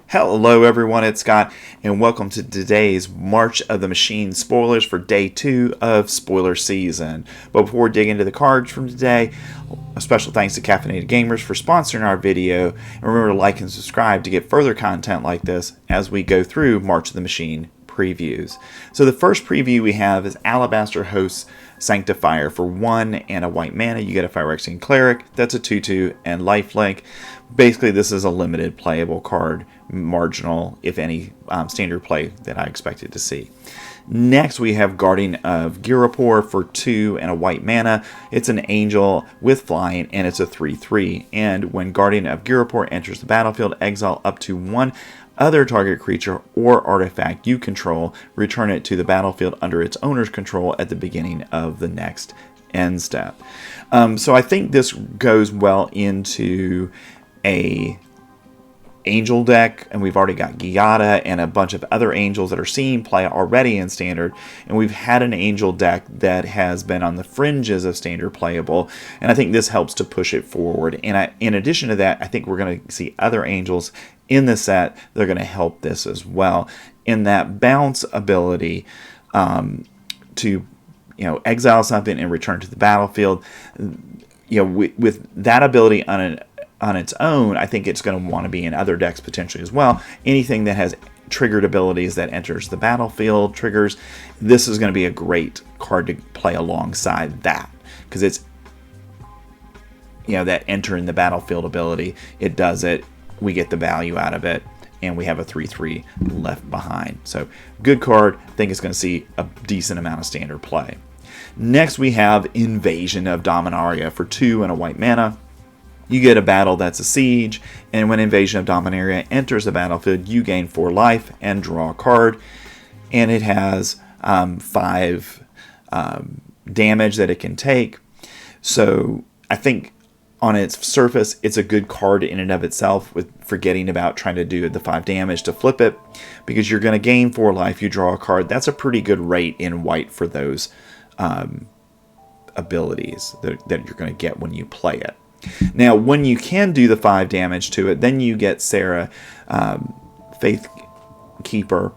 Hello everyone, it's Scott, and welcome to today's March of the Machine spoilers for day 2 of spoiler season. But before we dig into the cards from today, a special thanks to Caffeinated Gamers for sponsoring our video, and remember to like and subscribe to get further content like this as we go through March of the Machine previews. So the first preview we have is Alabaster Host's Sanctifier. For 1 and a white mana, you get a Phyrexian Cleric. That's a 2/2 and lifelink. Basically, this is a limited playable card, marginal, if any, standard play that I expected to see. Next, we have Guardian of Girapor for 2 and a white mana. It's an angel with flying, and it's a 3/3. And when Guardian of Girapor enters the battlefield, exile up to 1 other target creature or artifact you control, return it to the battlefield under its owner's control at the beginning of the next end step. So I think this goes well into a angel deck, and we've already got Giada and a bunch of other angels that are seeing play already in standard, and we've had an angel deck that has been on the fringes of standard playable, and I think this helps to push it forward. And in addition to that, I think we're going to see other angels in the set. They're going to help this as well in that bounce ability to exile something and return to the battlefield. With that ability on its own, I think it's going to want to be in other decks potentially as well. Anything that has triggered abilities that enters the battlefield triggers, this is going to be a great card to play alongside that, because it's that enter in the battlefield ability. It does it, we get the value out of it, and we have a 3/3 left behind. So good card. I think it's going to see a decent amount of standard play. Next, we have Invasion of Dominaria for 2 and a white mana. You get a battle that's a siege, and when Invasion of Dominaria enters the battlefield, you gain 4 life and draw a card. And it has 5 damage that it can take. So I think on its surface, it's a good card in and of itself, with forgetting about trying to do the 5 damage to flip it, because you're going to gain 4 life, you draw a card. That's a pretty good rate in white for those abilities that you're going to get when you play it. Now, when you can do the 5 damage to it, then you get Sarah, Faith Keeper,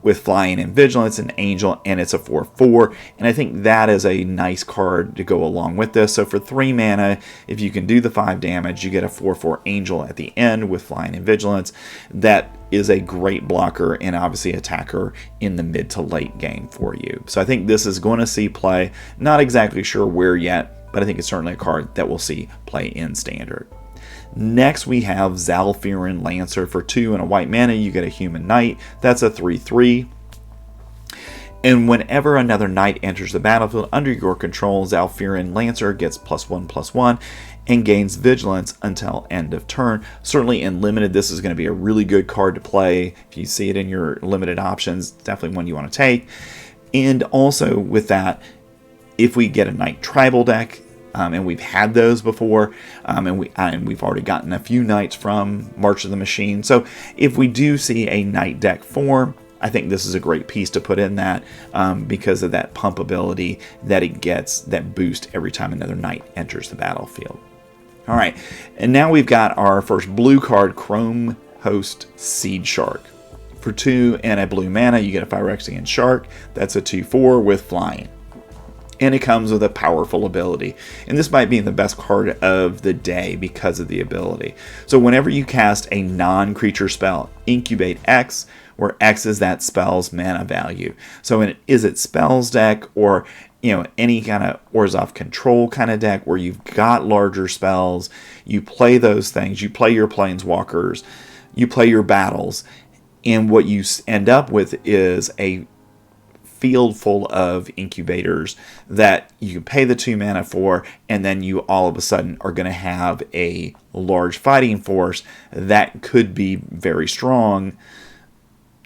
with flying and vigilance, an angel, and it's a 4/4. And I think that is a nice card to go along with this. So for 3 mana, if you can do the 5 damage, you get a 4/4 angel at the end with flying and vigilance. That is a great blocker and obviously attacker in the mid to late game for you. So I think this is going to see play. Not exactly sure where yet, but I think it's certainly a card that we'll see play in standard. Next, we have Zhalfirin Lancer for 2 and a white mana. You get a human knight. That's a 3/3. And whenever another knight enters the battlefield under your control, Zhalfirin Lancer gets +1/+1 and gains vigilance until end of turn. Certainly in limited, this is going to be a really good card to play. If you see it in your limited options, definitely one you want to take. And also with that, if we get a knight tribal deck, and we've had those before, and we've already gotten a few knights from March of the Machine. So if we do see a knight deck form, I think this is a great piece to put in that, because of that pump ability that it gets, that boost every time another knight enters the battlefield. All right, and now we've got our first blue card, Chrome Host Seed Shark. For 2 and a blue mana, you get a Phyrexian Shark. That's a 2/4 with flying. And it comes with a powerful ability. And this might be the best card of the day because of the ability. So whenever you cast a non-creature spell, incubate X, where X is that spell's mana value. So in Izzet spells deck, or any kind of Orzhov control kind of deck where you've got larger spells, you play those things, you play your planeswalkers, you play your battles, and what you end up with is a field full of incubators that you can pay the 2 mana for, and then you all of a sudden are going to have a large fighting force that could be very strong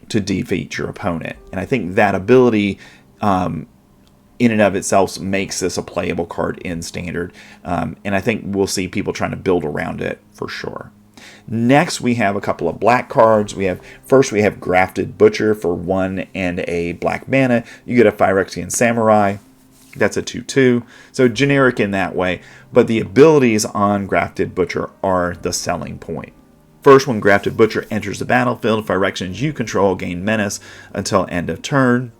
to defeat your opponent. And I think that ability in and of itself makes this a playable card in standard, and I think we'll see people trying to build around it for sure. Next, we have a couple of black cards. We have Grafted Butcher for 1 and a black mana. You get a Phyrexian Samurai. That's a 2/2. So generic in that way, but the abilities on Grafted Butcher are the selling point. First, when Grafted Butcher enters the battlefield, Phyrexians you control gain menace until end of turn.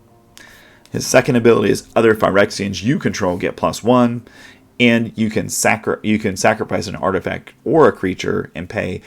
His second ability is other Phyrexians you control get +1, and you can sacrifice an artifact or a creature and pay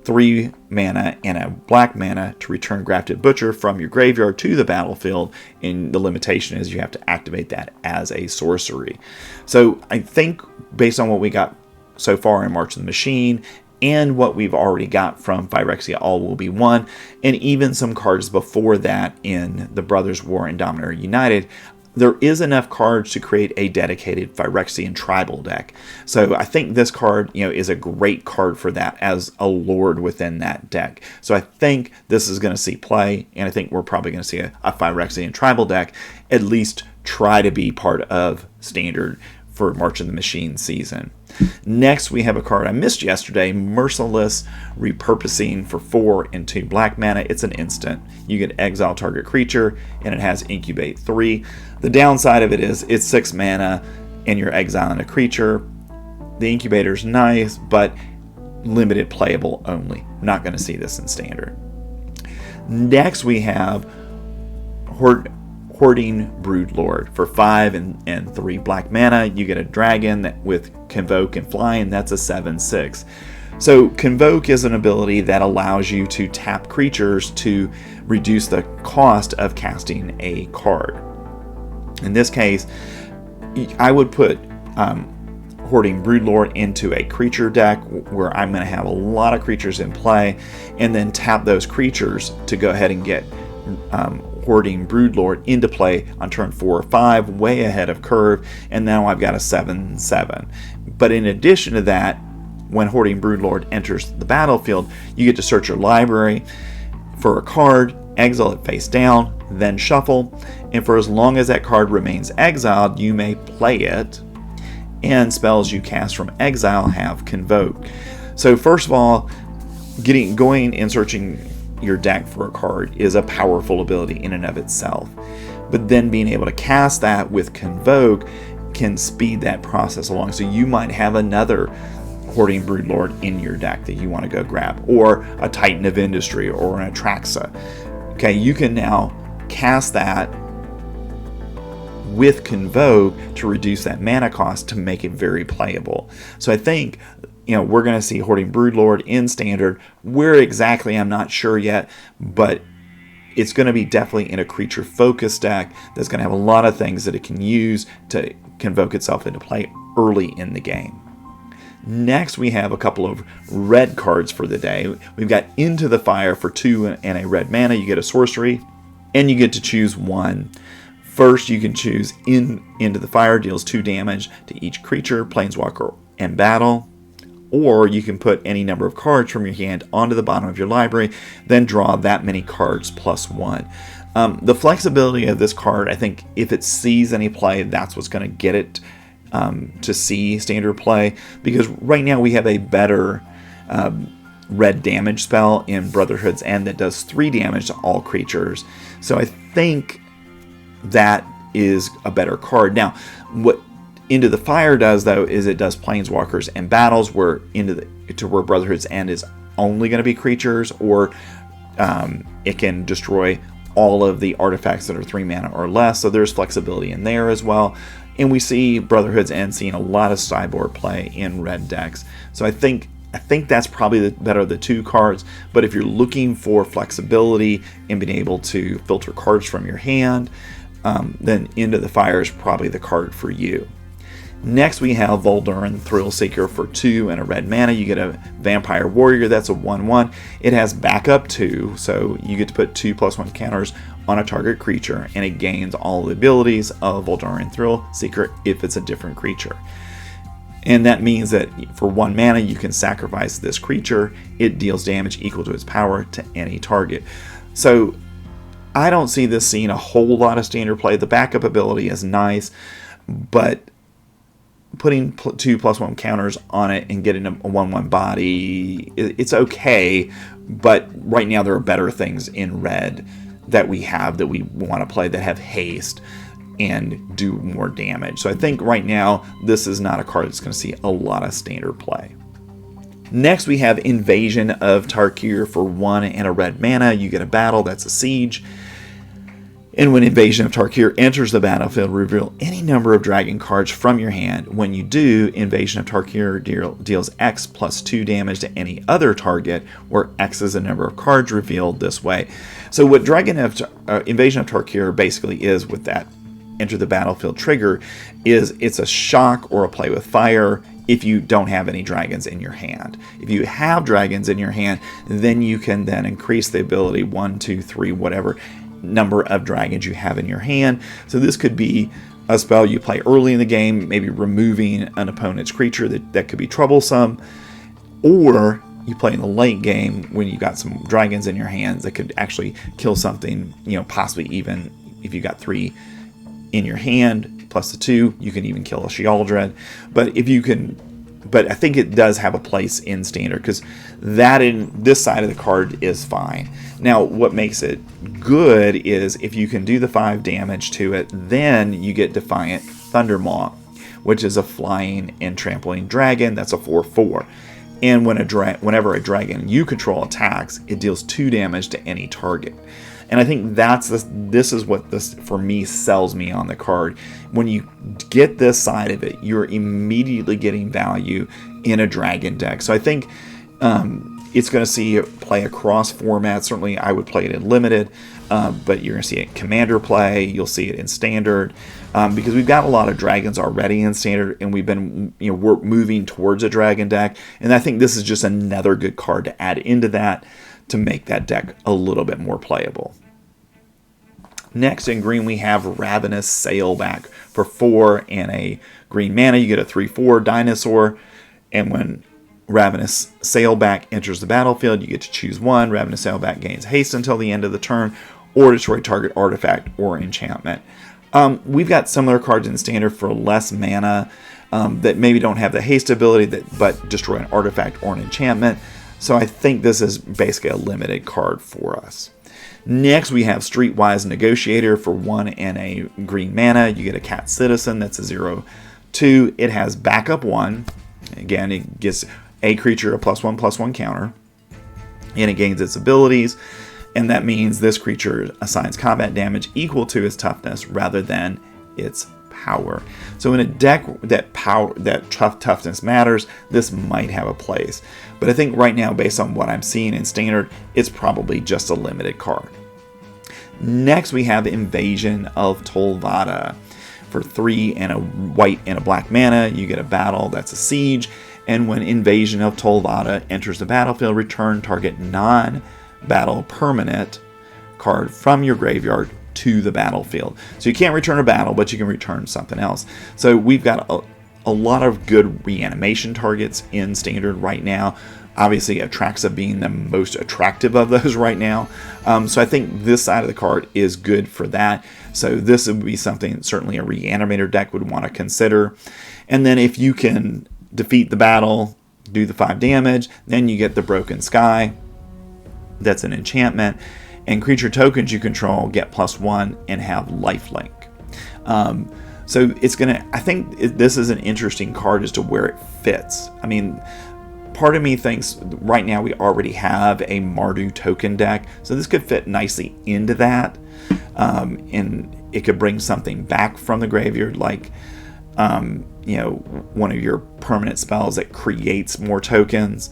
3 mana and a black mana to return Grafted Butcher from your graveyard to the battlefield, and the limitation is you have to activate that as a sorcery. So I think based on what we got so far in March of the Machine and what we've already got from Phyrexia All Will Be One, and even some cards before that in the Brothers War and Dominator United, there is enough cards to create a dedicated Phyrexian tribal deck. So I think this card, is a great card for that as a lord within that deck. So I think this is going to see play, and I think we're probably going to see a Phyrexian tribal deck at least try to be part of Standard for March of the Machine season. Next, we have a card I missed yesterday, Merciless Repurposing for 4 and 2 black mana. It's an instant. You get exile target creature, and it has Incubate 3. The downside of it is it's 6 mana, and you're exiling a creature. The Incubator's nice, but limited playable only. Not going to see this in Standard. Next, we have Hoarding Broodlord for 5 and 3 black mana. You get a dragon that with Convoke and Fly, and that's a 7/6. So Convoke is an ability that allows you to tap creatures to reduce the cost of casting a card. In this case, I would put Hoarding Broodlord into a creature deck where I'm going to have a lot of creatures in play, and then tap those creatures to go ahead and get Hoarding Broodlord into play on turn 4 or 5, way ahead of curve, and now I've got a 7/7. But in addition to that, when Hoarding Broodlord enters the battlefield, you get to search your library for a card, exile it face down, then shuffle, and for as long as that card remains exiled, you may play it, and spells you cast from exile have Convoke. So first of all, going and searching your deck for a card is a powerful ability in and of itself. But then being able to cast that with Convoke can speed that process along. So you might have another Hoarding Broodlord in your deck that you want to go grab, or a Titan of Industry, or an Atraxa. Okay, you can now cast that with Convoke to reduce that mana cost to make it very playable. So I think we're going to see Hoarding Broodlord in Standard. Where exactly, I'm not sure yet, but it's going to be definitely in a creature-focused deck that's going to have a lot of things that it can use to convoke itself into play early in the game. Next, we have a couple of red cards for the day. We've got Into the Fire for 2 and a red mana. You get a sorcery, and you get to choose one. First, you can choose Into the Fire, deals 2 damage to each creature, planeswalker, and battle. Or you can put any number of cards from your hand onto the bottom of your library, then draw that many cards +1. The flexibility of this card, I think if it sees any play, that's what's going to get it to see Standard play. Because right now we have a better red damage spell in Brotherhood's End that does 3 damage to all creatures. So I think that is a better card. Now, what Into the Fire does, though, is it does planeswalkers and battles, where where Brotherhood's End is only going to be creatures, or it can destroy all of the artifacts that are 3 mana or less. So there's flexibility in there as well. And we see Brotherhood's End seeing a lot of sideboard play in red decks. So I think that's probably the better of the 2 cards. But if you're looking for flexibility and being able to filter cards from your hand, then Into the Fire is probably the card for you. Next, we have Voldaren Thrillseeker for 2 and a red mana. You get a Vampire Warrior, that's a 1/1. It has backup 2, so you get to put 2+1 counters on a target creature, and it gains all the abilities of Voldaren Thrillseeker if it's a different creature. And that means that for 1 mana, you can sacrifice this creature. It deals damage equal to its power to any target. So I don't see this seeing a whole lot of Standard play. The backup ability is nice, but putting 2+1 counters on it and getting a 1/1 body, it's okay, but right now there are better things in red that we have that we want to play that have haste and do more damage. So I think right now this is not a card that's going to see a lot of Standard play. Next, we have Invasion of Tarkir for 1 and a red mana. You get a battle, that's a siege. And when Invasion of Tarkir enters the battlefield, reveal any number of dragon cards from your hand. When you do, Invasion of Tarkir deals X plus 2 damage to any other target, where X is the number of cards revealed this way. So what Invasion of Tarkir basically is with that enter the battlefield trigger is it's a shock or a play with fire if you don't have any dragons in your hand. If you have dragons in your hand, then you can then increase the ability 1, 2, 3, whatever number of dragons you have in your hand. So this could be a spell you play early in the game, maybe removing an opponent's creature that could be troublesome, or you play in the late game when you got some dragons in your hands that could actually kill something, possibly even if you got 3 in your hand plus the 2, you can even kill a Sheoldred. But I think it does have a place in Standard, because that in this side of the card is fine. Now, what makes it good is if you can do the 5 damage to it, then you get Defiant Thundermaw, which is a flying and trampling dragon. That's a 4/4. And whenever a dragon you control attacks, it deals 2 damage to any target. And I think this is what this, for me, sells me on the card. When you get this side of it, you're immediately getting value in a dragon deck. So I think it's going to see it play across formats. Certainly, I would play it in Limited, but you're going to see it in Commander play. You'll see it in Standard, because we've got a lot of dragons already in Standard, and we're moving towards a dragon deck. And I think this is just another good card to add into that to make that deck a little bit more playable. Next, in green, we have Ravenous Sailback for 4 and a green mana. You get a 3/4 dinosaur, and when Ravenous Sailback enters the battlefield, you get to choose 1. Ravenous Sailback gains haste until the end of the turn, or destroy target artifact or enchantment. We've got similar cards in Standard for less mana that maybe don't have the haste ability, but destroy an artifact or an enchantment. So I think this is basically a limited card for us. Next, we have Streetwise Negotiator for 1 and a green mana. You get a Cat Citizen. That's a 0/2. It has backup 1. Again, it gets a creature a +1/+1 counter, and it gains its abilities. And that means this creature assigns combat damage equal to its toughness rather than its power. So in a deck that toughness matters, this might have a place. But I think right now, based on what I'm seeing in Standard, it's probably just a limited card. Next, we have Invasion of Tolvata for 3 and a white and a black mana. You get a battle, that's a siege. And when Invasion of Tolvata enters the battlefield, return target non-battle permanent card from your graveyard to the battlefield. So you can't return a battle, but you can return something else. So we've got a lot of good reanimation targets in Standard right now. Obviously, Atraxa being the most attractive of those right now. So I think this side of the card is good for that. So this would be something certainly a reanimator deck would want to consider. And then if you can defeat the battle, do the 5 damage, then you get the Broken Sky. That's an enchantment. And creature tokens you control get +1 and have lifelink. So it's gonna. I think this is an interesting card as to where it fits. I mean, part of me thinks right now we already have a Mardu token deck, so this could fit nicely into that, and it could bring something back from the graveyard, like one of your permanent spells that creates more tokens,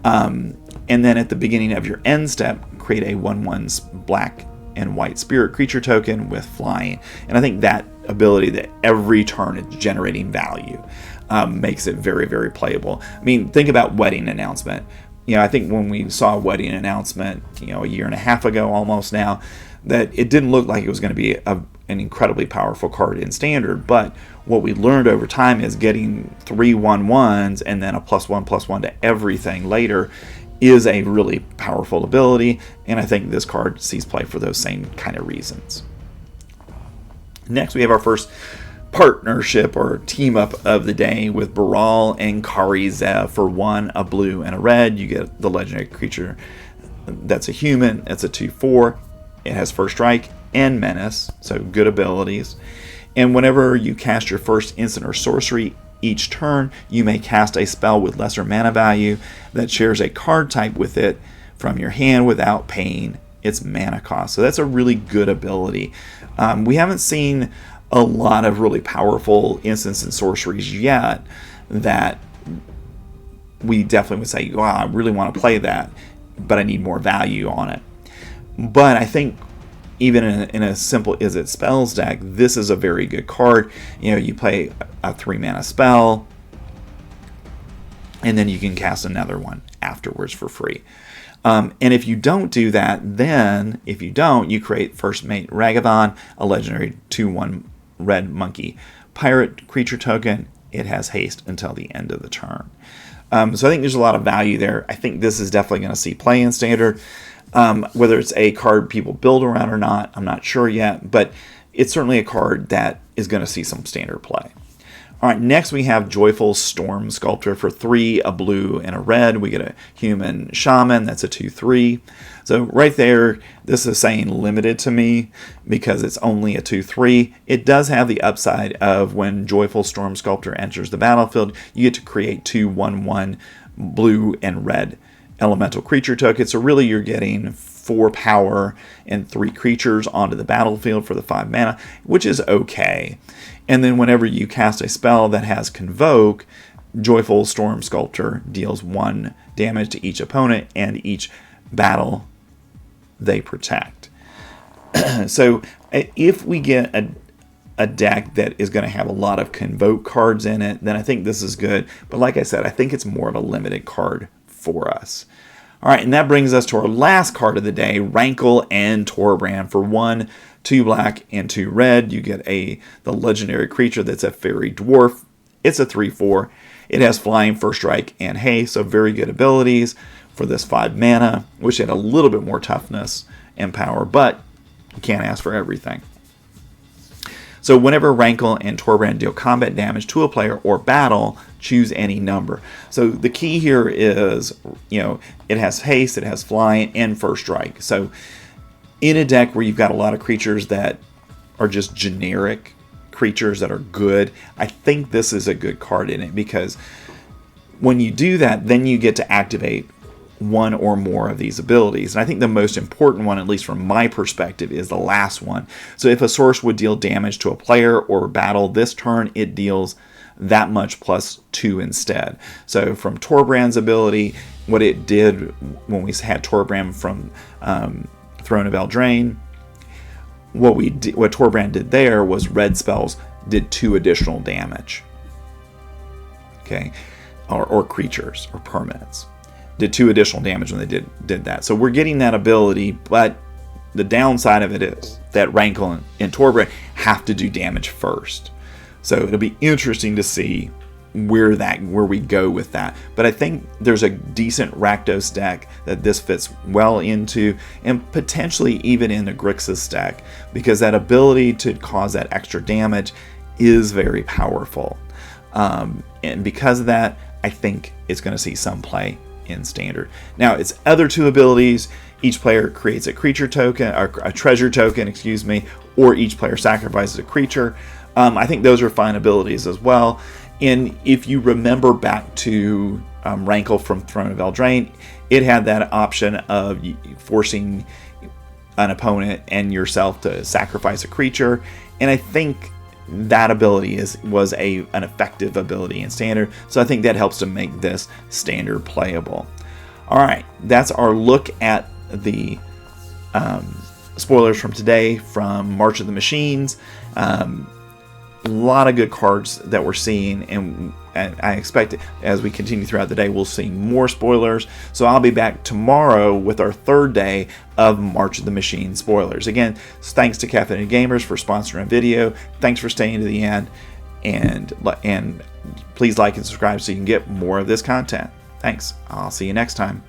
and then at the beginning of your end step, create a 1/1 black and white spirit creature token with flying. And I think that ability that every turn it's generating value makes it very, very playable. I mean, think about Wedding Announcement. I think when we saw Wedding Announcement, a year and a half ago almost now, that it didn't look like it was going to be an incredibly powerful card in Standard. But what we learned over time is getting 3 1/1s and then a +1/+1 to everything later is a really powerful ability, and I think this card sees play for those same kind of reasons. Next, we have our first partnership or team up of the day with Baral and Kari Zev for 1, a blue and a red. You get the legendary creature that's a human. It's a 2/4. It has first strike and menace, so good abilities. And whenever you cast your first instant or sorcery Each turn, you may cast a spell with lesser mana value that shares a card type with it from your hand without paying its mana cost. So that's a really good ability. We haven't seen a lot of really powerful instants and sorceries yet that we definitely would say, wow, I really want to play that, but I need more value on it. But I think even in a simple Izzet spells deck, this is a very good card. You play a 3-mana spell, and then you can cast another one afterwards for free. And if you don't do that, then you create First Mate Ragavan, a legendary 2/1 red monkey pirate creature token. It has haste until the end of the turn. So I think there's a lot of value there. I think this is definitely going to see play in Standard. Whether it's a card people build around or not, I'm not sure yet, but it's certainly a card that is going to see some Standard play. All right, next we have Joyful Storm Sculptor for 3, a blue and a red. We get a human shaman, that's a 2/3. So right there, this is saying limited to me because it's only a 2/3. It does have the upside of when Joyful Storm Sculptor enters the battlefield, you get to create 2 1/1 blue and red elemental creature tokens. So really you're getting 4 power and 3 creatures onto the battlefield for the 5 mana, which is okay. And then whenever you cast a spell that has Convoke, Joyful Storm Sculptor deals 1 damage to each opponent and each battle they protect. So if we get a deck that is going to have a lot of Convoke cards in it, then I think this is good. But like I said, I think it's more of a limited card for us. All right, and that brings us to our last card of the day, Rankle and Torbrand. For 1, 2 black and 2 red, you get the legendary creature that's a fairy dwarf. It's a 3/4. It has flying, first strike, and haste, so very good abilities for this 5 mana. Wish it had a little bit more toughness and power, but you can't ask for everything. So whenever Rankle and Torbrand deal combat damage to a player or battle, choose any number. So the key here is, it has haste, it has flying, and first strike. So in a deck where you've got a lot of creatures that are just generic creatures that are good, I think this is a good card in it, because when you do that, then you get to activate one or more of these abilities. And I think the most important one, at least from my perspective, is the last one. So if a source would deal damage to a player or battle this turn, it deals that much plus 2 instead. So from Torbrand's ability, what it did when we had Torbrand from Throne of Eldraine, what Torbrand did there was red spells did 2 additional damage. Okay, or creatures or permanents did 2 additional damage when they did that. So we're getting that ability, but the downside of it is that Rankle and Torbrand have to do damage first. So it'll be interesting to see where we go with that. But I think there's a decent Rakdos deck that this fits well into, and potentially even in a Grixis deck, because that ability to cause that extra damage is very powerful. And because of that, I think it's going to see some play in Standard. Now, its other 2 abilities, each player creates a creature token, or a treasure token, or each player sacrifices a creature. I think those are fine abilities as well. And if you remember back to Rankle from Throne of Eldraine, it had that option of forcing an opponent and yourself to sacrifice a creature. And I think that ability was an effective ability in Standard. So I think that helps to make this Standard playable. All right, that's our look at the spoilers from today from March of the Machines. A lot of good cards that we're seeing, and I expect as we continue throughout the day, we'll see more spoilers. So I'll be back tomorrow with our 3rd day of March of the Machine spoilers. Again, thanks to Caffeinated Gamers for sponsoring a video. Thanks for staying to the end, and please like and subscribe so you can get more of this content. Thanks. I'll see you next time.